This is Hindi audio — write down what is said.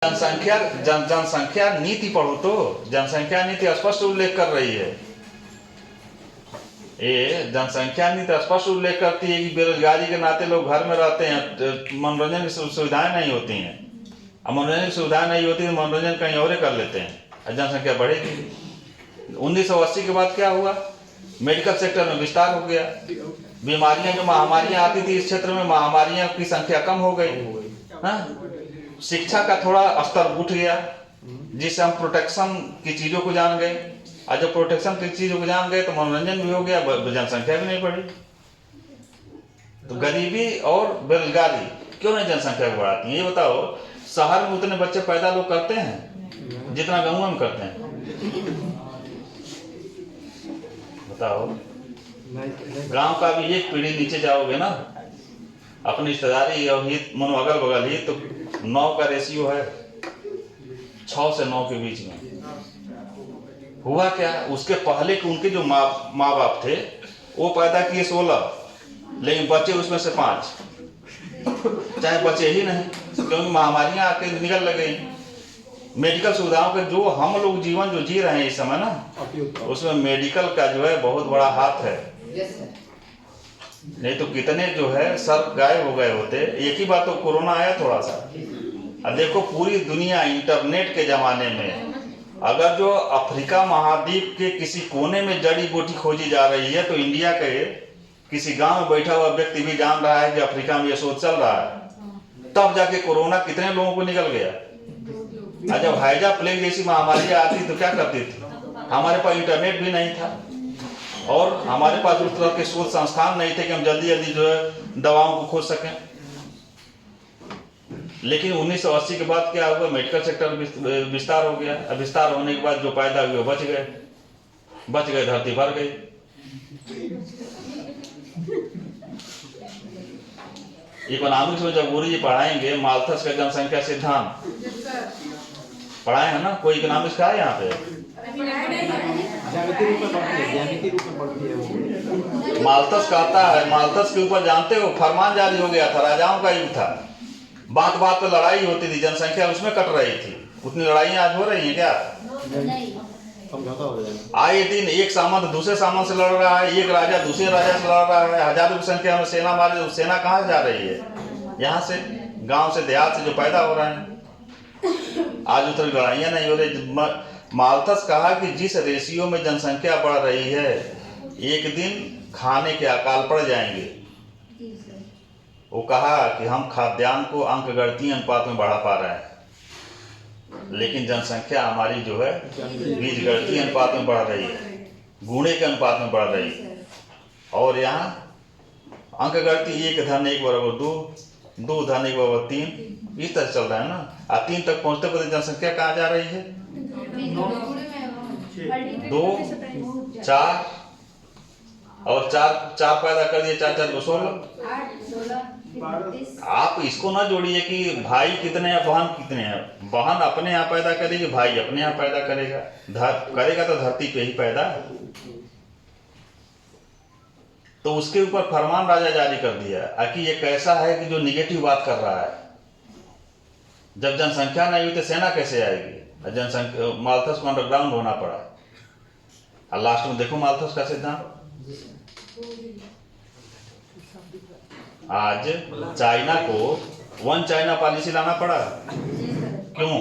जनसंख्या नीति पढ़ो तो जनसंख्या नीति स्पष्ट उल्लेख कर रही है। ये जनसंख्या नीति स्पष्ट उल्लेख करती है कि बेरोजगारी के नाते लोग घर में रहते हैं, मनोरंजन की सुविधाएं नहीं होती हैं। अब मनोरंजन की सुविधाएं नहीं होती तो मनोरंजन कहीं और कर लेते हैं, जनसंख्या बढ़ेगी। 1980 के बाद क्या हुआ? मेडिकल सेक्टर में विस्तार हो गया। बीमारियां जो महामारियां आती थी इस क्षेत्र में, महामारियां की संख्या कम हो गई। हाँ, शिक्षा का थोड़ा स्तर उठ गया, जिससे हम प्रोटेक्शन की चीजों को जान गए। और जब प्रोटेक्शन की चीजों को जान गए तो मनोरंजन भी हो गया, जनसंख्या भी नहीं बढ़ी। तो गरीबी और बेरोजगारी क्यों नहीं जनसंख्या को बढ़ाती है? ये बताओ, शहर में उतने बच्चे पैदा लोग करते हैं जितना गाँव में करते हैं? बताओ, गांव का भी एक पीढ़ी नीचे जाओगे ना, अपनी रिश्तेदारी और हित मनो अगल बगल ही, तो 9 का रेशियो है, 6 से 9 के बीच में। हुआ क्या? उसके पहले के उनके जो माँ बाप थे वो पैदा किए 16, लेकिन बच्चे उसमें से 5, चाहे बचे ही नहीं, क्योंकि महामारियां आके निकल लग गई। मेडिकल सुविधाओं के जो हम लोग जीवन जो जी रहे हैं इस समय ना, उसमें मेडिकल का जो है बहुत बड़ा हाथ है। नहीं तो कितने जो है सर गायब हो गए होते। एक ही बात, तो कोरोना आया थोड़ा सा। अब देखो, पूरी दुनिया इंटरनेट के जमाने में अगर जो अफ्रीका महाद्वीप के किसी कोने में जड़ी बूटी खोजी जा रही है, तो इंडिया के किसी गांव में बैठा हुआ व्यक्ति भी जान रहा है कि अफ्रीका में ये शोध चल रहा है। तब जाके कोरोना कितने लोगों को निकल गया। जब हैजा प्लेग जैसी महामारी आती तो क्या करती थी? हमारे पास इंटरनेट भी नहीं था और हमारे पास उस तरह के शोध संस्थान नहीं थे कि हम जल्दी जल्दी जो है दवाओं को खोज सकें। लेकिन 1980 के बाद क्या हुआ? मेडिकल सेक्टर विस्तार हो गया। अब विस्तार होने के बाद जो पैदा हुए बच गए, धरती भर गई। इकोनॉमिक्स में जब गुरु जी पढ़ाएंगे माल्थस का जनसंख्या सिद्धांत पढ़ाए है ना? कोई इकोनॉमिक्स का है यहाँ पे? माल्थस कहता है, माल्थस के ऊपर जानते हो फरमान जारी हो गया था, राजाओं का युग था, बात बात पे लड़ाई होती थी, जनसंख्या उसमें कट रही थी। उतनी लड़ाइयां आज हो रही हैं क्या? आए दिन एक सामंत दूसरे सामंत से लड़ रहा है, एक राजा दूसरे राजा से लड़ रहा है, हजारों की संख्या में सेना मारे। सेना कहाँ जा रही है? यहाँ से, गांव से, देहात से जो पैदा हो रहे हैं। आज उतनी लड़ाइयां नहीं हो रही। माल्थस कहा कि जिस रेशियो में जनसंख्या बढ़ रही है, एक दिन खाने के अकाल पड़ जाएंगे। वो कहा कि हम खाद्यान्न को अंकगणितीय अनुपात में बढ़ा पा रहे हैं, लेकिन जनसंख्या हमारी जो है बीजगणितीय अनुपात में बढ़ रही है, गुणे के अनुपात में बढ़ रही है। और यहाँ अंकगणितीय 1 धन 1 बराबर 2, 2 धन 1 बराबर 3, इस तरह चल रहा है ना। 3 तक पहुंचते पहुंचते जनसंख्या कहाँ जा रही है? 2, 4 और 4 पैदा कर दिए, 4 4 को 16। आप इसको ना जोड़िए कि भाई कितने हैं, बहन कितने हैं। बहन अपने यहाँ पैदा करेगी, भाई अपने यहाँ पैदा करेगा। करेगा तो धरती पे ही पैदा। तो उसके ऊपर फरमान राजा जारी कर दिया कि ये कैसा है कि जो निगेटिव बात कर रहा है। जब जनसंख्या नहीं हुई तो सेना कैसे आएगी? जनसंख्या माल्थस को अंडरग्राउंड होना पड़ा। और लास्ट में देखो माल्थस का सिद्धांत। आज चाइना को 1 चाइना पॉलिसी लाना पड़ा। क्यों?